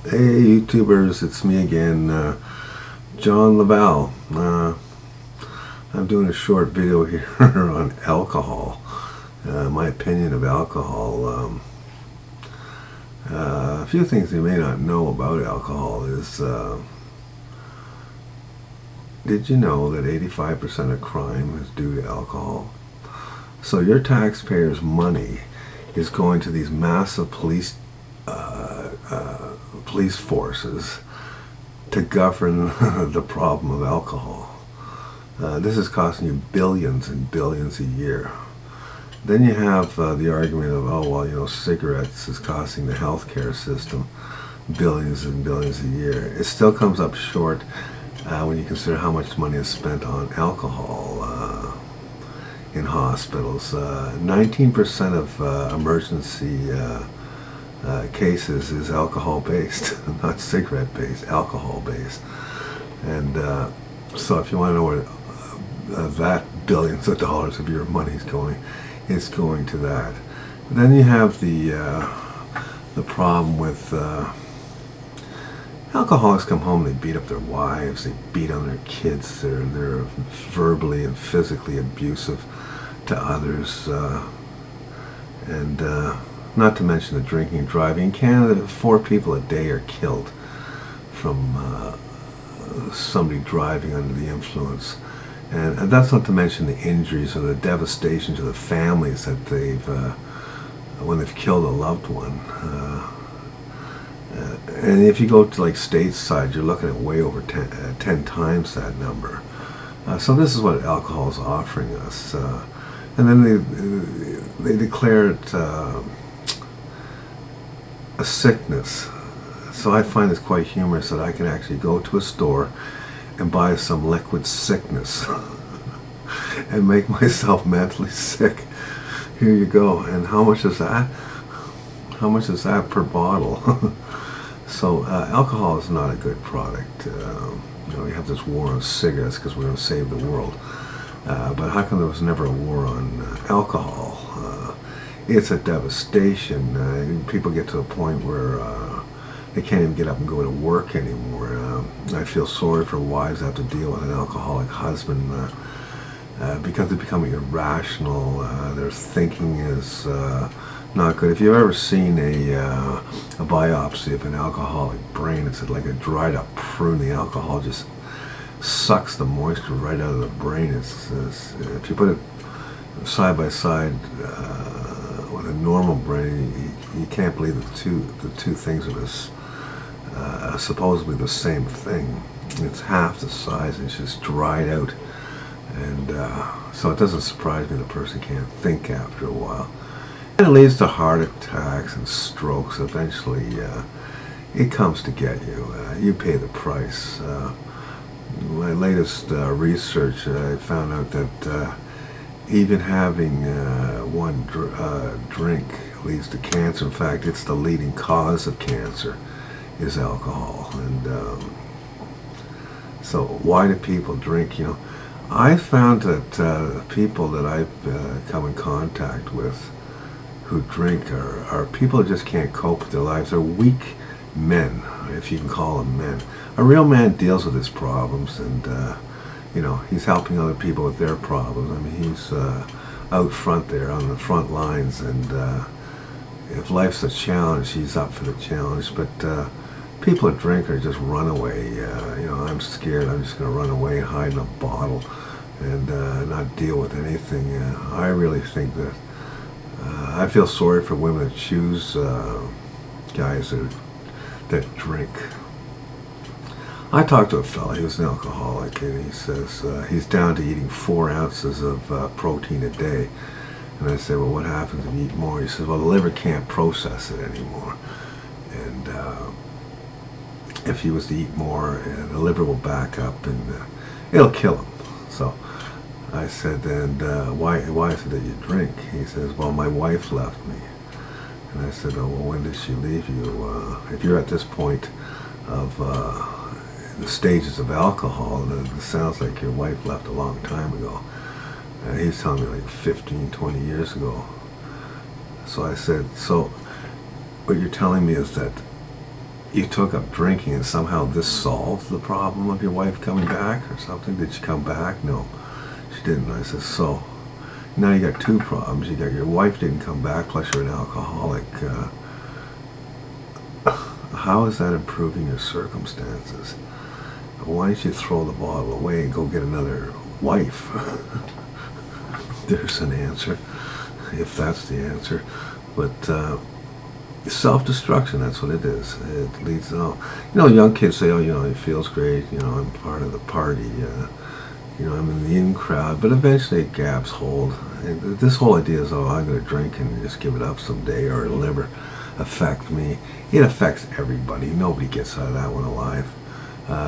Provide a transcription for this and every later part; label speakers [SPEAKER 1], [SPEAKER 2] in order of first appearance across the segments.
[SPEAKER 1] Hey YouTubers, it's me again, John Laval. I'm doing a short video here on alcohol, my opinion of alcohol. A few things you may not know about alcohol is, did you know that 85% of crime is due to alcohol? So your taxpayers' money is going to these massive police forces to govern the problem of alcohol. This is costing you billions and billions a year. Then you have the argument of, oh, well, cigarettes is costing the healthcare system billions and billions a year. It still comes up short when you consider how much money is spent on alcohol in hospitals. 19% of emergency cases is alcohol-based, not cigarette-based, alcohol-based. And so if you want to know where that billions of dollars of your money is going, it's going to that. Then you have the problem with alcoholics come home, they beat up their wives, they beat on their kids, they're verbally and physically abusive to others, and not to mention the drinking and driving. In Canada, 4 people a day are killed from somebody driving under the influence. And that's not to mention the injuries or the devastation to the families that they've, when they've killed a loved one. And if you go to like stateside, you're looking at way over 10 times that number. So this is what alcohol is offering us. And then they declare it a sickness. So I find it's quite humorous that I can actually go to a store and buy some liquid sickness and make myself mentally sick. Here you go. And how much is that? How much is that per bottle? So alcohol is not a good product. We have this war on cigarettes because we're going to save the world. But how come there was never a war on alcohol? It's a devastation. People get to a point where they can't even get up and go to work anymore. I feel sorry for wives that have to deal with an alcoholic husband because they're becoming irrational. Their thinking is not good. If you've ever seen a biopsy of an alcoholic brain, it's like a dried up prune. The alcohol just sucks the moisture right out of the brain. If you put it side by side with a normal brain, you can't believe the two things are supposedly the same thing. It's half the size, and it's just dried out. And so it doesn't surprise me the person can't think after a while. And it leads to heart attacks and strokes. Eventually, it comes to get you. You pay the price. My latest research, I found out that even having one drink leads to cancer. In fact, it's the leading cause of cancer is alcohol. And so why do people drink? I found that people that I've come in contact with who drink are people who just can't cope with their lives. They're weak men, if you can call them men. A real man deals with his problems, and he's helping other people with their problems. I mean, he's out front there on the front lines, and if life's a challenge, he's up for the challenge. But people that drink are just runaway. I'm scared. I'm just going to run away, hide in a bottle, and not deal with anything. I really think that I feel sorry for women that choose guys that drink. I talked to a fella, he was an alcoholic, and he says he's down to eating 4 ounces of protein a day. And I said, well, what happens if you eat more? He says, well, the liver can't process it anymore. And if he was to eat more, the liver will back up and it'll kill him. So I said, and why is it that you drink? He says, well, my wife left me. And I said, oh, well, when did she leave you? If you're at this point of the stages of alcohol, it sounds like your wife left a long time ago. He's telling me like 15, 20 years ago. So I said, so what you're telling me is that you took up drinking and somehow this solved the problem of your wife coming back or something. Did she come back? No, she didn't. I said, so now you got two problems. You got your wife didn't come back, plus you're an alcoholic. How is that improving your circumstances? Why don't you throw the bottle away and go get another wife? There's an answer, if that's the answer. But self-destruction, that's what it is. It leads to, young kids say, it feels great, I'm part of the party, I'm in the in crowd, but eventually it grabs hold. And this whole idea is, I'm going to drink and just give it up someday, or it'll never affect me. It affects everybody. Nobody gets out of that one alive.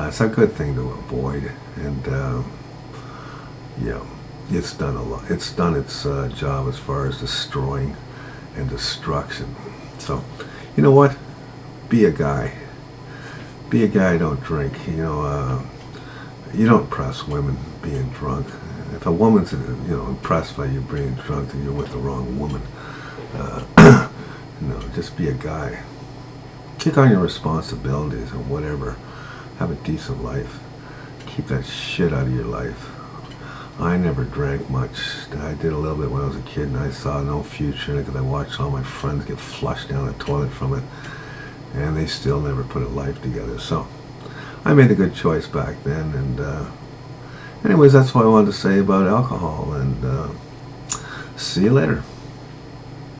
[SPEAKER 1] It's a good thing to avoid, and it's done a lot. It's done its job as far as destroying and destruction. So, you know what? Be a guy. Be a guy. Don't drink. You don't impress women being drunk. If a woman's impressed by you being drunk, then you're with the wrong woman. Just be a guy. Kick on your responsibilities or whatever. Have a decent life. Keep that shit out of your life. I never drank much. I did a little bit when I was a kid, and I saw no future in it because I watched all my friends get flushed down the toilet from it, and they still never put a life together. So I made a good choice back then, and anyways, that's what I wanted to say about alcohol, and see you later.